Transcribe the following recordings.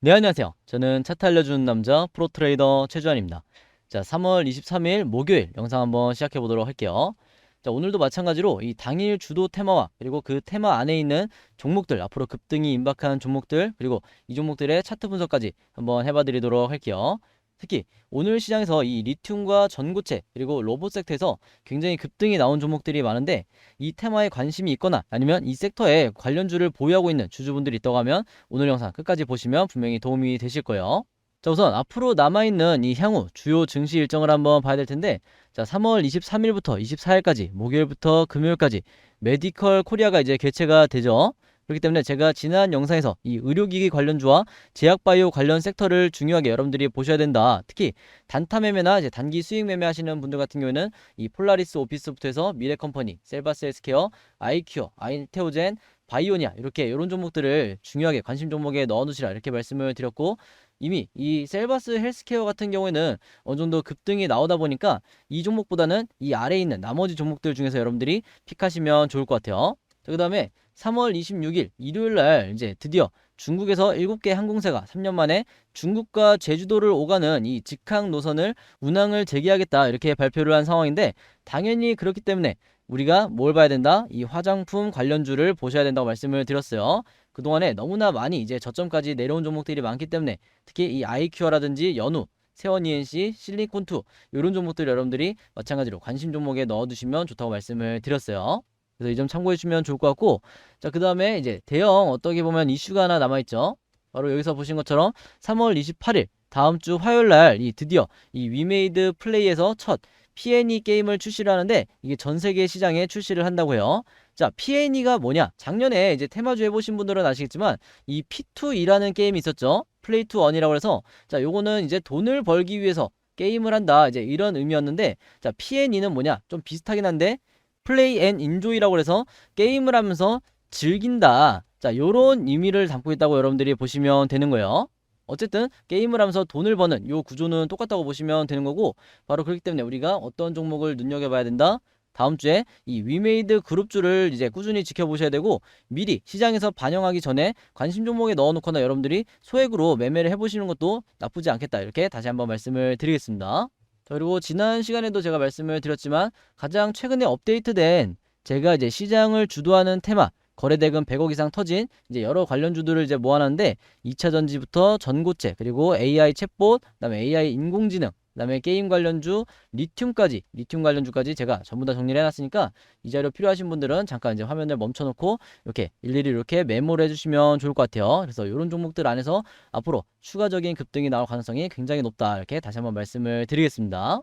네, 안녕하세요. 저는 차트 알려주는 남자 프로트레이더 최주환입니다. 자, 3월 23일 목요일 영상 한번 시작해 보도록 할게요. 자, 오늘도 마찬가지로 이 당일 주도 테마와 그리고 그 테마 안에 있는 종목들, 앞으로 급등이 임박한 종목들, 그리고 이 종목들의 차트 분석까지 한번 해봐 드리도록 할게요. 특히 오늘 시장에서 이 리튬과 전고체 그리고 로봇 섹터에서 굉장히 급등이 나온 종목들이 많은데, 이 테마에 관심이 있거나 아니면 이 섹터에 관련주를 보유하고 있는 주주분들이 있다고 하면 오늘 영상 끝까지 보시면 분명히 도움이 되실 거예요. 자, 우선 앞으로 남아있는 이 향후 주요 증시 일정을 한번 봐야 될 텐데, 자, 3월 23일부터 24일까지 목요일부터 금요일까지 메디컬 코리아가 이제 개최가 되죠. 그렇기 때문에 제가 지난 영상에서 이 의료기기 관련주와 제약바이오 관련 섹터를 중요하게 여러분들이 보셔야 된다. 특히 단타 매매나 이제 단기 수익 매매 하시는 분들 같은 경우에는 이 폴라리스 오피스부터 해서 미래컴퍼니, 셀바스 헬스케어, 아이큐어, 아이테오젠, 바이오니아, 이렇게 이런 종목들을 중요하게 관심 종목에 넣어 놓으시라, 이렇게 말씀을 드렸고, 이미 이 셀바스 헬스케어 같은 경우에는 어느 정도 급등이 나오다 보니까 이 종목보다는 이 아래에 있는 나머지 종목들 중에서 여러분들이 픽하시면 좋을 것 같아요. 자, 그 다음에 3월 26일 일요일 날 이제 드디어 중국에서 7개 항공사가 3년 만에 중국과 제주도를 오가는 이 직항 노선을 운항을 재개하겠다, 이렇게 발표를 한 상황인데, 당연히 그렇기 때문에 우리가 뭘 봐야 된다? 이 화장품 관련주를 보셔야 된다고 말씀을 드렸어요. 그동안에 너무나 많이 이제 저점까지 내려온 종목들이 많기 때문에, 특히 이 아이큐어라든지 연우, 세원 ENC, 실리콘2, 이런 종목들 여러분들이 마찬가지로 관심 종목에 넣어두시면 좋다고 말씀을 드렸어요. 그래서 이 점 참고해 주시면 좋을 것 같고, 자, 그 다음에 이제 대형 어떻게 보면 이슈가 하나 남아있죠. 바로 여기서 보신 것처럼 3월 28일 다음 주 화요일 날 이 드디어 이 위메이드 플레이에서 첫 P&E 게임을 출시를 하는데, 이게 전 세계 시장에 출시를 한다고 해요. 자, P&E가 뭐냐? 작년에 이제 테마주 해보신 분들은 아시겠지만 이 P2E라는 게임이 있었죠. 플레이 투 언이라고 해서, 자, 요거는 이제 돈을 벌기 위해서 게임을 한다, 이제 이런 의미였는데, 자, P&E는 뭐냐? 좀 비슷하긴 한데 플레이 앤 인조이라고 해서 게임을 하면서 즐긴다, 자, 요런 의미를 담고 있다고 여러분들이 보시면 되는 거예요. 어쨌든 게임을 하면서 돈을 버는 요 구조는 똑같다고 보시면 되는 거고, 바로 그렇기 때문에 우리가 어떤 종목을 눈여겨봐야 된다? 다음 주에 이 위메이드 그룹주를 이제 꾸준히 지켜보셔야 되고, 미리 시장에서 반영하기 전에 관심 종목에 넣어놓거나 여러분들이 소액으로 매매를 해보시는 것도 나쁘지 않겠다, 이렇게 다시 한번 말씀을 드리겠습니다. 자, 그리고 지난 시간에도 제가 말씀을 드렸지만 가장 최근에 업데이트된, 제가 이제 시장을 주도하는 테마, 거래대금 100억 이상 터진 이제 여러 관련주들을 이제 모아놨는데, 2차 전지부터 전고체, 그리고 AI 챗봇, 그다음에 AI 인공지능, 그다음에 게임 관련주, 리튬 관련주까지 제가 전부 다 정리를 해놨으니까, 이 자료 필요하신 분들은 잠깐 이제 화면을 멈춰놓고 이렇게 일일이 이렇게 메모를 해주시면 좋을 것 같아요. 그래서 이런 종목들 안에서 앞으로 추가적인 급등이 나올 가능성이 굉장히 높다, 이렇게 다시 한번 말씀을 드리겠습니다.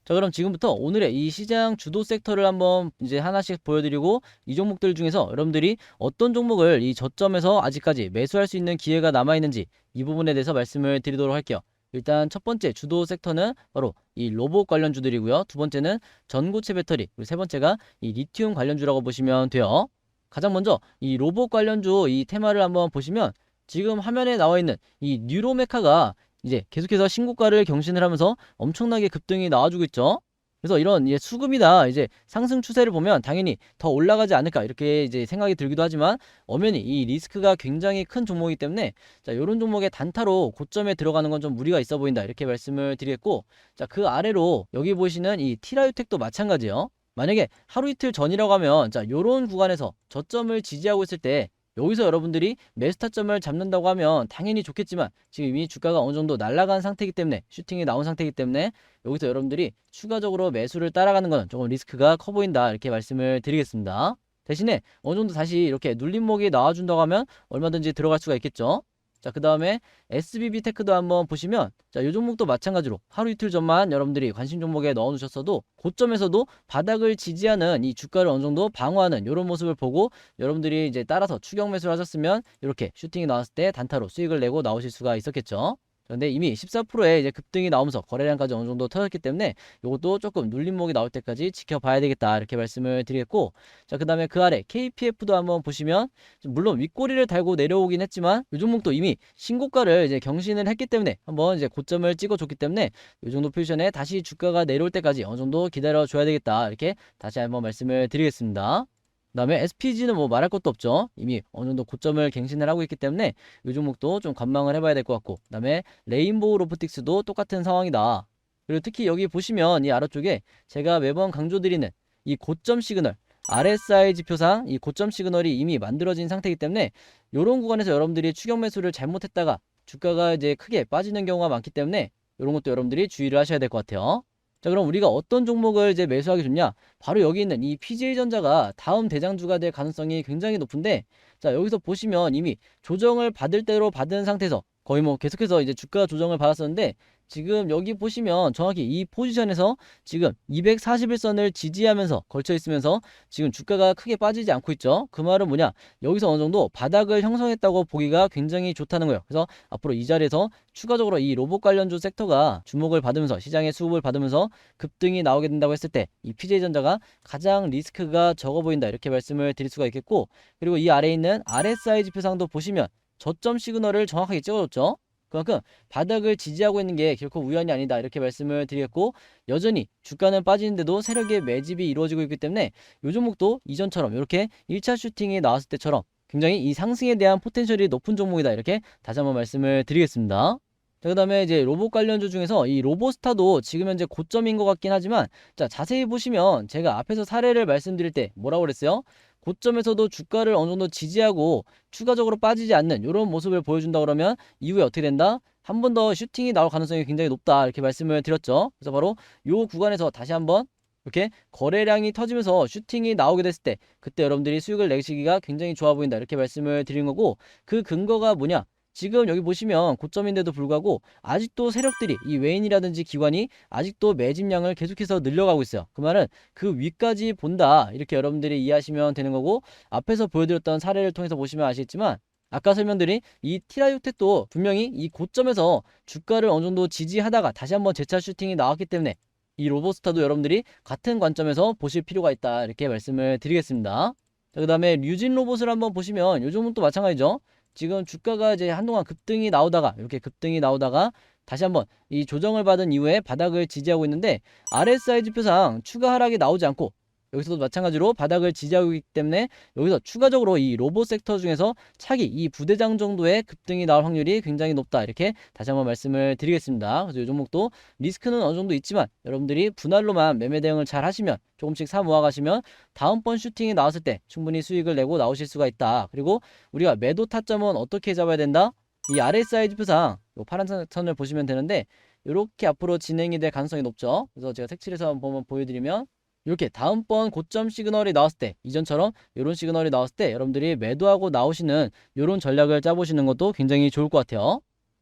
자, 그럼 지금부터 오늘의 이 시장 주도 섹터를 한번 이제 하나씩 보여드리고, 이 종목들 중에서 여러분들이 어떤 종목을 이 저점에서 아직까지 매수할 수 있는 기회가 남아있는지, 이 부분에 대해서 말씀을 드리도록 할게요. 일단 첫 번째 주도 섹터는 바로 이 로봇 관련주들이고요. 두 번째는 전고체 배터리, 그리고 세 번째가 이 리튬 관련주라고 보시면 돼요. 가장 먼저 이 로봇 관련주 이 테마를 한번 보시면, 지금 화면에 나와 있는 이 뉴로메카가 이제 계속해서 신고가를 경신을 하면서 엄청나게 급등이 나와주고 있죠. 그래서 이런 이제 수급이나 이제 상승 추세를 보면 당연히 더 올라가지 않을까, 이렇게 이제 생각이 들기도 하지만, 엄연히 이 리스크가 굉장히 큰 종목이기 때문에, 자, 요런 종목의 단타로 고점에 들어가는 건 좀 무리가 있어 보인다, 이렇게 말씀을 드리겠고, 자, 그 아래로 여기 보시는 이 티라유텍도 마찬가지예요. 만약에 하루 이틀 전이라고 하면, 자, 요런 구간에서 저점을 지지하고 있을 때 여기서 여러분들이 매수타점을 잡는다고 하면 당연히 좋겠지만, 지금 이미 주가가 어느 정도 날아간 상태이기 때문에, 슈팅이 나온 상태이기 때문에 여기서 여러분들이 추가적으로 매수를 따라가는 건 조금 리스크가 커 보인다, 이렇게 말씀을 드리겠습니다. 대신에 어느 정도 다시 이렇게 눌림목이 나와준다고 하면 얼마든지 들어갈 수가 있겠죠. 자, 그 다음에 SBB 테크도 한번 보시면, 자, 이 종목도 마찬가지로 하루 이틀 전만 여러분들이 관심 종목에 넣어 놓으셨어도 고점에서도 바닥을 지지하는 이 주가를 어느 정도 방어하는 이런 모습을 보고, 여러분들이 이제 따라서 추격 매수를 하셨으면 이렇게 슈팅이 나왔을 때 단타로 수익을 내고 나오실 수가 있었겠죠. 근데 이미 14%의 이제 급등이 나오면서 거래량까지 어느 정도 터졌기 때문에 이것도 조금 눌림목이 나올 때까지 지켜봐야 되겠다, 이렇게 말씀을 드리겠고, 자, 그 다음에 그 아래 KPF도 한번 보시면, 물론 윗꼬리를 달고 내려오긴 했지만 이 종목도 이미 신고가를 이제 경신을 했기 때문에 한번 이제 고점을 찍어줬기 때문에 이 정도 포지션에 다시 주가가 내려올 때까지 어느 정도 기다려 줘야 되겠다, 이렇게 다시 한번 말씀을 드리겠습니다. 그다음에 SPG는 뭐 말할 것도 없죠. 이미 어느 정도 고점을 갱신을 하고 있기 때문에 이 종목도 좀 관망을 해봐야 될 것 같고, 그다음에 레인보우 로보틱스도 똑같은 상황이다. 그리고 특히 여기 보시면 이 아래쪽에 제가 매번 강조드리는 이 고점 시그널, RSI 지표상 이 고점 시그널이 이미 만들어진 상태이기 때문에 이런 구간에서 여러분들이 추격 매수를 잘못했다가 주가가 이제 크게 빠지는 경우가 많기 때문에 이런 것도 여러분들이 주의를 하셔야 될 것 같아요. 자, 그럼 우리가 어떤 종목을 이제 매수하기 좋냐? 바로 여기 있는 이 PJ전자가 다음 대장주가 될 가능성이 굉장히 높은데, 자, 여기서 보시면 이미 조정을 받을 대로 받은 상태에서 거의 뭐 계속해서 이제 주가 조정을 받았었는데, 지금 여기 보시면 정확히 이 포지션에서 지금 241선을 지지하면서 걸쳐 있으면서 지금 주가가 크게 빠지지 않고 있죠. 그 말은 뭐냐? 여기서 어느 정도 바닥을 형성했다고 보기가 굉장히 좋다는 거예요. 그래서 앞으로 이 자리에서 추가적으로 이 로봇 관련주 섹터가 주목을 받으면서 시장의 수급을 받으면서 급등이 나오게 된다고 했을 때 이 PJ전자가 가장 리스크가 적어 보인다, 이렇게 말씀을 드릴 수가 있겠고, 그리고 이 아래에 있는 RSI 지표상도 보시면 저점 시그널을 정확하게 찍어줬죠. 그만큼 바닥을 지지하고 있는 게 결코 우연이 아니다, 이렇게 말씀을 드리겠고, 여전히 주가는 빠지는데도 세력의 매집이 이루어지고 있기 때문에 이 종목도 이전처럼 이렇게 1차 슈팅이 나왔을 때처럼 굉장히 이 상승에 대한 포텐셜이 높은 종목이다, 이렇게 다시 한번 말씀을 드리겠습니다. 자, 그 다음에 이제 로봇 관련주 중에서 이 로보스타도 지금 현재 고점인 것 같긴 하지만, 자, 자세히 보시면 제가 앞에서 사례를 말씀드릴 때 뭐라고 그랬어요? 고점에서도 주가를 어느 정도 지지하고 추가적으로 빠지지 않는 이런 모습을 보여준다 그러면 이후에 어떻게 된다? 한 번 더 슈팅이 나올 가능성이 굉장히 높다, 이렇게 말씀을 드렸죠. 그래서 바로 요 구간에서 다시 한번 이렇게 거래량이 터지면서 슈팅이 나오게 됐을 때 그때 여러분들이 수익을 내시기가 굉장히 좋아 보인다, 이렇게 말씀을 드린 거고, 그 근거가 뭐냐? 지금 여기 보시면 고점인데도 불구하고 아직도 세력들이, 이 외인이라든지 기관이 아직도 매집량을 계속해서 늘려가고 있어요. 그 말은 그 위까지 본다, 이렇게 여러분들이 이해하시면 되는 거고, 앞에서 보여드렸던 사례를 통해서 보시면 아시겠지만 아까 설명드린 이 티라유텍도 분명히 이 고점에서 주가를 어느 정도 지지하다가 다시 한번 재차 슈팅이 나왔기 때문에 이 로보스타도 여러분들이 같은 관점에서 보실 필요가 있다, 이렇게 말씀을 드리겠습니다. 자, 그 다음에 류진 로봇을 한번 보시면 요 종목도 마찬가지죠. 지금 주가가 이제 한동안 급등이 나오다가 이렇게 급등이 나오다가 다시 한번 이 조정을 받은 이후에 바닥을 지지하고 있는데, RSI 지표상 추가 하락이 나오지 않고 여기서도 마찬가지로 바닥을 지지하고 있기 때문에 여기서 추가적으로 이 로봇 섹터 중에서 차기 이 부대장 정도의 급등이 나올 확률이 굉장히 높다, 이렇게 다시 한번 말씀을 드리겠습니다. 그래서 이 종목도 리스크는 어느 정도 있지만 여러분들이 분할로만 매매 대응을 잘 하시면, 조금씩 사 모아 가시면 다음번 슈팅이 나왔을 때 충분히 수익을 내고 나오실 수가 있다. 그리고 우리가 매도 타점은 어떻게 잡아야 된다? 이 RSI 지표상 이 파란 선을 보시면 되는데 이렇게 앞으로 진행이 될 가능성이 높죠. 그래서 제가 색칠해서 한번 보여드리면, 이렇게 다음번 고점 시그널이 나왔을 때, 이전처럼 이런 시그널이 나왔을 때 여러분들이 매도하고 나오시는 이런 전략을 짜보시는 것도 굉장히 좋을 것 같아요.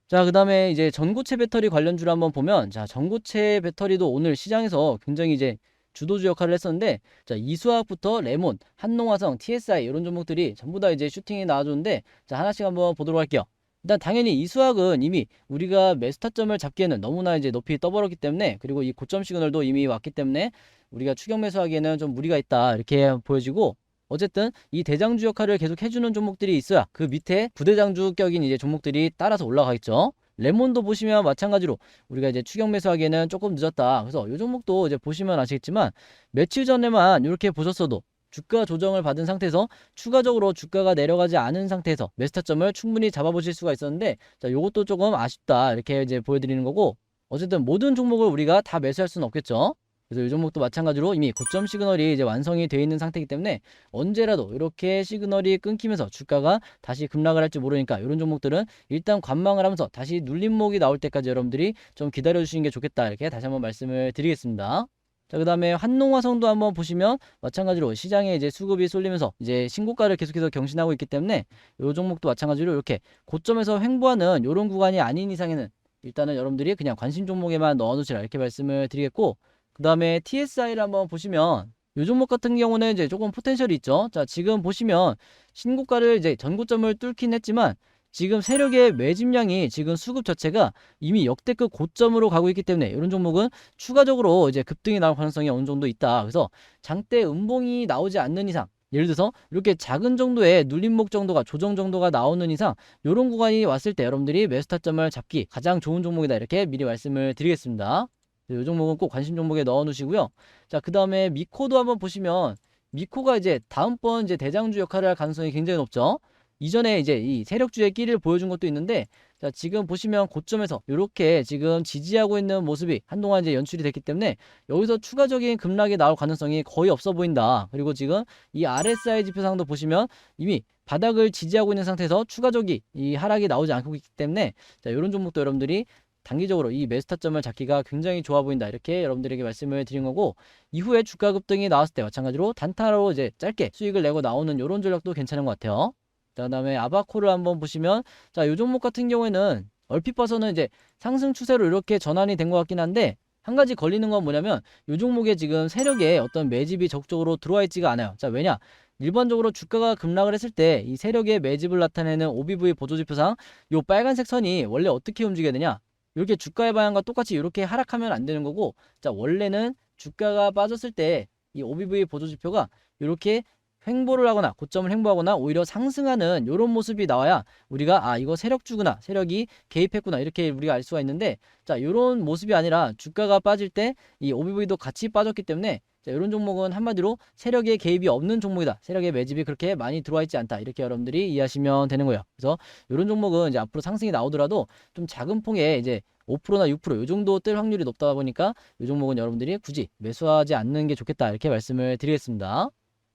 자, 그 다음에 이제 전고체 배터리 관련주를 한번 보면, 자, 전고체 배터리도 오늘 시장에서 굉장히 이제 주도주 역할을 했었는데, 자, 이수화학부터 레몬, 한농화성, TSI 이런 종목들이 전부 다 이제 슈팅이 나와줬는데, 자, 하나씩 한번 보도록 할게요. 일단 당연히 이수학은 이미 우리가 매수 타점을 잡기에는 너무나 이제 높이 떠버렸기 때문에, 그리고 이 고점 시그널도 이미 왔기 때문에 우리가 추격 매수하기에는 좀 무리가 있다, 이렇게 보여지고, 어쨌든 이 대장주 역할을 계속 해주는 종목들이 있어야 그 밑에 부대장주격인 이제 종목들이 따라서 올라가겠죠. 레몬도 보시면 마찬가지로 우리가 이제 추격 매수하기에는 조금 늦었다. 그래서 이 종목도 이제 보시면 아시겠지만 며칠 전에만 이렇게 보셨어도 주가 조정을 받은 상태에서 추가적으로 주가가 내려가지 않은 상태에서 매수 타점을 충분히 잡아보실 수가 있었는데, 자, 요것도 조금 아쉽다, 이렇게 이제 보여드리는 거고, 어쨌든 모든 종목을 우리가 다 매수할 수는 없겠죠. 그래서 이 종목도 마찬가지로 이미 고점 시그널이 이제 완성이 되어 있는 상태이기 때문에 언제라도 이렇게 시그널이 끊기면서 주가가 다시 급락을 할지 모르니까 이런 종목들은 일단 관망을 하면서 다시 눌림목이 나올 때까지 여러분들이 좀 기다려 주시는 게 좋겠다, 이렇게 다시 한번 말씀을 드리겠습니다. 자, 그 다음에 한농화성도 한번 보시면 마찬가지로 시장에 이제 수급이 쏠리면서 이제 신고가를 계속해서 경신하고 있기 때문에 이 종목도 마찬가지로 이렇게 고점에서 횡보하는 이런 구간이 아닌 이상에는 일단은 여러분들이 그냥 관심 종목에만 넣어놓으시라, 이렇게 말씀을 드리겠고, 그 다음에 TSI를 한번 보시면 이 종목 같은 경우는 이제 조금 포텐셜이 있죠. 자, 지금 보시면 신고가를 이제 전고점을 뚫긴 했지만 지금 세력의 매집량이 지금 수급 자체가 이미 역대급 고점으로 가고 있기 때문에 이런 종목은 추가적으로 이제 급등이 나올 가능성이 어느 정도 있다. 그래서 장대 음봉이 나오지 않는 이상, 예를 들어서 이렇게 작은 정도의 눌림목 정도가, 조정 정도가 나오는 이상 이런 구간이 왔을 때 여러분들이 매수 타점을 잡기 가장 좋은 종목이다, 이렇게 미리 말씀을 드리겠습니다. 이 종목은 꼭 관심 종목에 넣어 놓으시고요. 자, 그 다음에 미코도 한번 보시면 미코가 이제 다음번 이제 대장주 역할을 할 가능성이 굉장히 높죠. 이전에 이제 이 세력주의 끼를 보여준 것도 있는데, 자, 지금 보시면 고점에서 이렇게 지금 지지하고 있는 모습이 한동안 이제 연출이 됐기 때문에 여기서 추가적인 급락이 나올 가능성이 거의 없어 보인다. 그리고 지금 이 RSI 지표상도 보시면 이미 바닥을 지지하고 있는 상태에서 추가적인 이 하락이 나오지 않고 있기 때문에, 자, 이런 종목도 여러분들이 단기적으로 이 매수 타점을 잡기가 굉장히 좋아 보인다. 이렇게 여러분들에게 말씀을 드린 거고, 이후에 주가 급등이 나왔을 때 마찬가지로 단타로 이제 짧게 수익을 내고 나오는 이런 전략도 괜찮은 것 같아요. 자, 그다음에 아바코를 한번 보시면, 자, 이 종목 같은 경우에는 얼핏 봐서는 이제 상승 추세로 이렇게 전환이 된 것 같긴 한데, 한 가지 걸리는 건 뭐냐면 이 종목에 지금 세력에 어떤 매집이 적극적으로 들어와 있지가 않아요. 자, 왜냐? 일반적으로 주가가 급락을 했을 때 이 세력의 매집을 나타내는 OBV 보조지표상 이 빨간색 선이 원래 어떻게 움직여야 되냐? 이렇게 주가의 방향과 똑같이 이렇게 하락하면 안 되는 거고, 자, 원래는 주가가 빠졌을 때 이 OBV 보조지표가 이렇게 횡보를 하거나 고점을 횡보하거나 오히려 상승하는 이런 모습이 나와야 우리가 아, 이거 세력주구나, 세력이 개입했구나, 이렇게 우리가 알 수가 있는데, 자, 이런 모습이 아니라 주가가 빠질 때 이 OBV도 같이 빠졌기 때문에, 자, 이런 종목은 한마디로 세력의 개입이 없는 종목이다, 세력의 매집이 그렇게 많이 들어와 있지 않다, 이렇게 여러분들이 이해하시면 되는 거예요. 그래서 이런 종목은 이제 앞으로 상승이 나오더라도 좀 작은 폭에 이제 5%나 6%이 정도 뜰 확률이 높다 보니까 이 종목은 여러분들이 굳이 매수하지 않는 게 좋겠다, 이렇게 말씀을 드리겠습니다.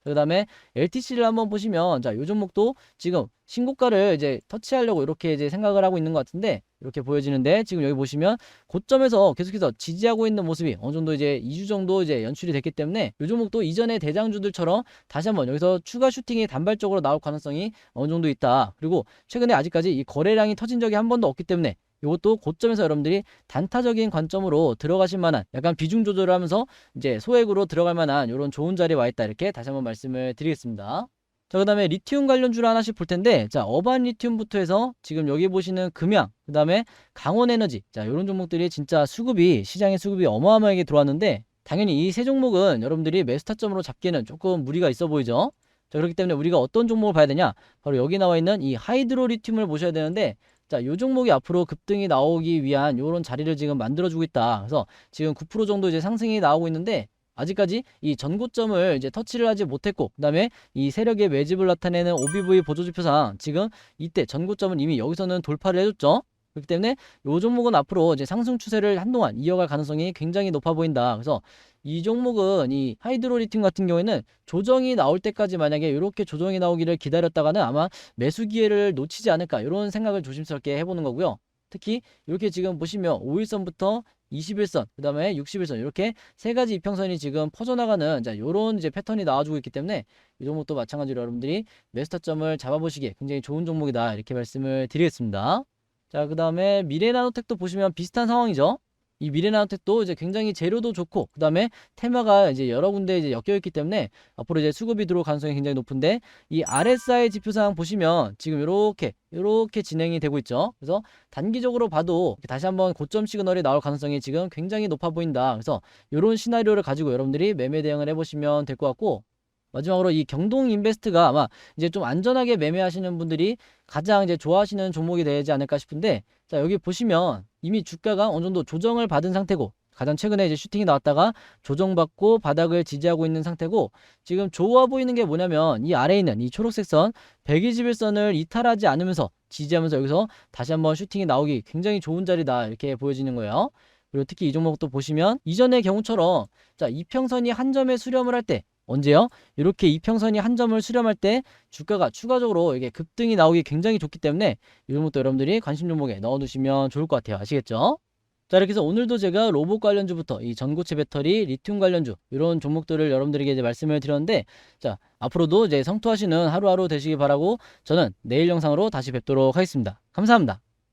그 다음에 LTC를 한번 보시면, 자, 요 종목도 지금 신고가를 이제 터치하려고 이렇게 이제 생각을 하고 있는 것 같은데, 이렇게 보여지는데, 지금 여기 보시면 고점에서 계속해서 지지하고 있는 모습이 어느 정도 이제 2주 정도 이제 연출이 됐기 때문에 요 종목도 이전의 대장주들처럼 다시 한번 여기서 추가 슈팅이 단발적으로 나올 가능성이 어느 정도 있다. 그리고 최근에 아직까지 이 거래량이 터진 적이 한 번도 없기 때문에 이것도 고점에서 여러분들이 단타적인 관점으로 들어가실 만한, 약간 비중 조절을 하면서 이제 소액으로 들어갈 만한 이런 좋은 자리에 와 있다, 이렇게 다시 한번 말씀을 드리겠습니다. 자, 그 다음에 리튬 관련주를 하나씩 볼 텐데, 자, 어반 리튬부터 해서 지금 여기 보시는 금양, 그 다음에 강원에너지, 자, 이런 종목들이 진짜 수급이, 시장의 수급이 어마어마하게 들어왔는데, 당연히 이 세 종목은 여러분들이 매수 타점으로 잡기에는 조금 무리가 있어 보이죠. 자, 그렇기 때문에 우리가 어떤 종목을 봐야 되냐, 바로 여기 나와 있는 이 하이드로 리튬을 보셔야 되는데, 자, 요 종목이 앞으로 급등이 나오기 위한 요런 자리를 지금 만들어주고 있다. 그래서 지금 9% 정도 이제 상승이 나오고 있는데, 아직까지 이 전고점을 이제 터치를 하지 못했고, 그 다음에 이 세력의 매집을 나타내는 OBV 보조지표상 지금 이때 전고점은 이미 여기서는 돌파를 해줬죠. 그렇기 때문에 요 종목은 앞으로 이제 상승 추세를 한동안 이어갈 가능성이 굉장히 높아 보인다. 그래서 이 종목은 이 하이드로리튬 같은 경우에는 조정이 나올 때까지 만약에 이렇게 조정이 나오기를 기다렸다가는 아마 매수 기회를 놓치지 않을까, 이런 생각을 조심스럽게 해보는 거고요. 특히 이렇게 지금 보시면 5일선부터 21선, 그 다음에 61선, 이렇게 세 가지 이평선이 지금 퍼져나가는, 자, 요런 이제 패턴이 나와주고 있기 때문에 이 종목도 마찬가지로 여러분들이 매수 타점을 잡아보시기에 굉장히 좋은 종목이다, 이렇게 말씀을 드리겠습니다. 자, 그 다음에 미래나노텍도 보시면 비슷한 상황이죠. 이 미래나노텍도 이제 굉장히 재료도 좋고, 그 다음에 테마가 이제 여러 군데 이제 엮여 있기 때문에 앞으로 이제 수급이 들어올 가능성이 굉장히 높은데, 이 RSI 지표상 보시면 지금 이렇게 진행이 되고 있죠. 그래서 단기적으로 봐도 다시 한번 고점 시그널이 나올 가능성이 지금 굉장히 높아 보인다. 그래서 이런 시나리오를 가지고 여러분들이 매매 대응을 해보시면 될 것 같고, 마지막으로 이 경동인베스트가 아마 이제 좀 안전하게 매매하시는 분들이 가장 이제 좋아하시는 종목이 되지 않을까 싶은데, 자, 여기 보시면 이미 주가가 어느 정도 조정을 받은 상태고, 가장 최근에 이제 슈팅이 나왔다가 조정받고 바닥을 지지하고 있는 상태고, 지금 좋아 보이는 게 뭐냐면 이 아래에 있는 이 초록색 선 121선을 이탈하지 않으면서 지지하면서 여기서 다시 한번 슈팅이 나오기 굉장히 좋은 자리다, 이렇게 보여지는 거예요. 그리고 특히 이 종목도 보시면 이전의 경우처럼, 자, 이평선이 한 점에 수렴을 할 때, 언제요? 이렇게 이평선이 한 점을 수렴할 때 주가가 추가적으로 이게 급등이 나오기 굉장히 좋기 때문에 이 종목도 여러분들이 관심 종목에 넣어두시면 좋을 것 같아요. 아시겠죠? 자, 이렇게 해서 오늘도 제가 로봇 관련주부터 이 전고체 배터리, 리튬 관련주, 이런 종목들을 여러분들에게 이제 말씀을 드렸는데, 자, 앞으로도 이제 성투하시는 하루하루 되시기 바라고, 저는 내일 영상으로 다시 뵙도록 하겠습니다. 감사합니다.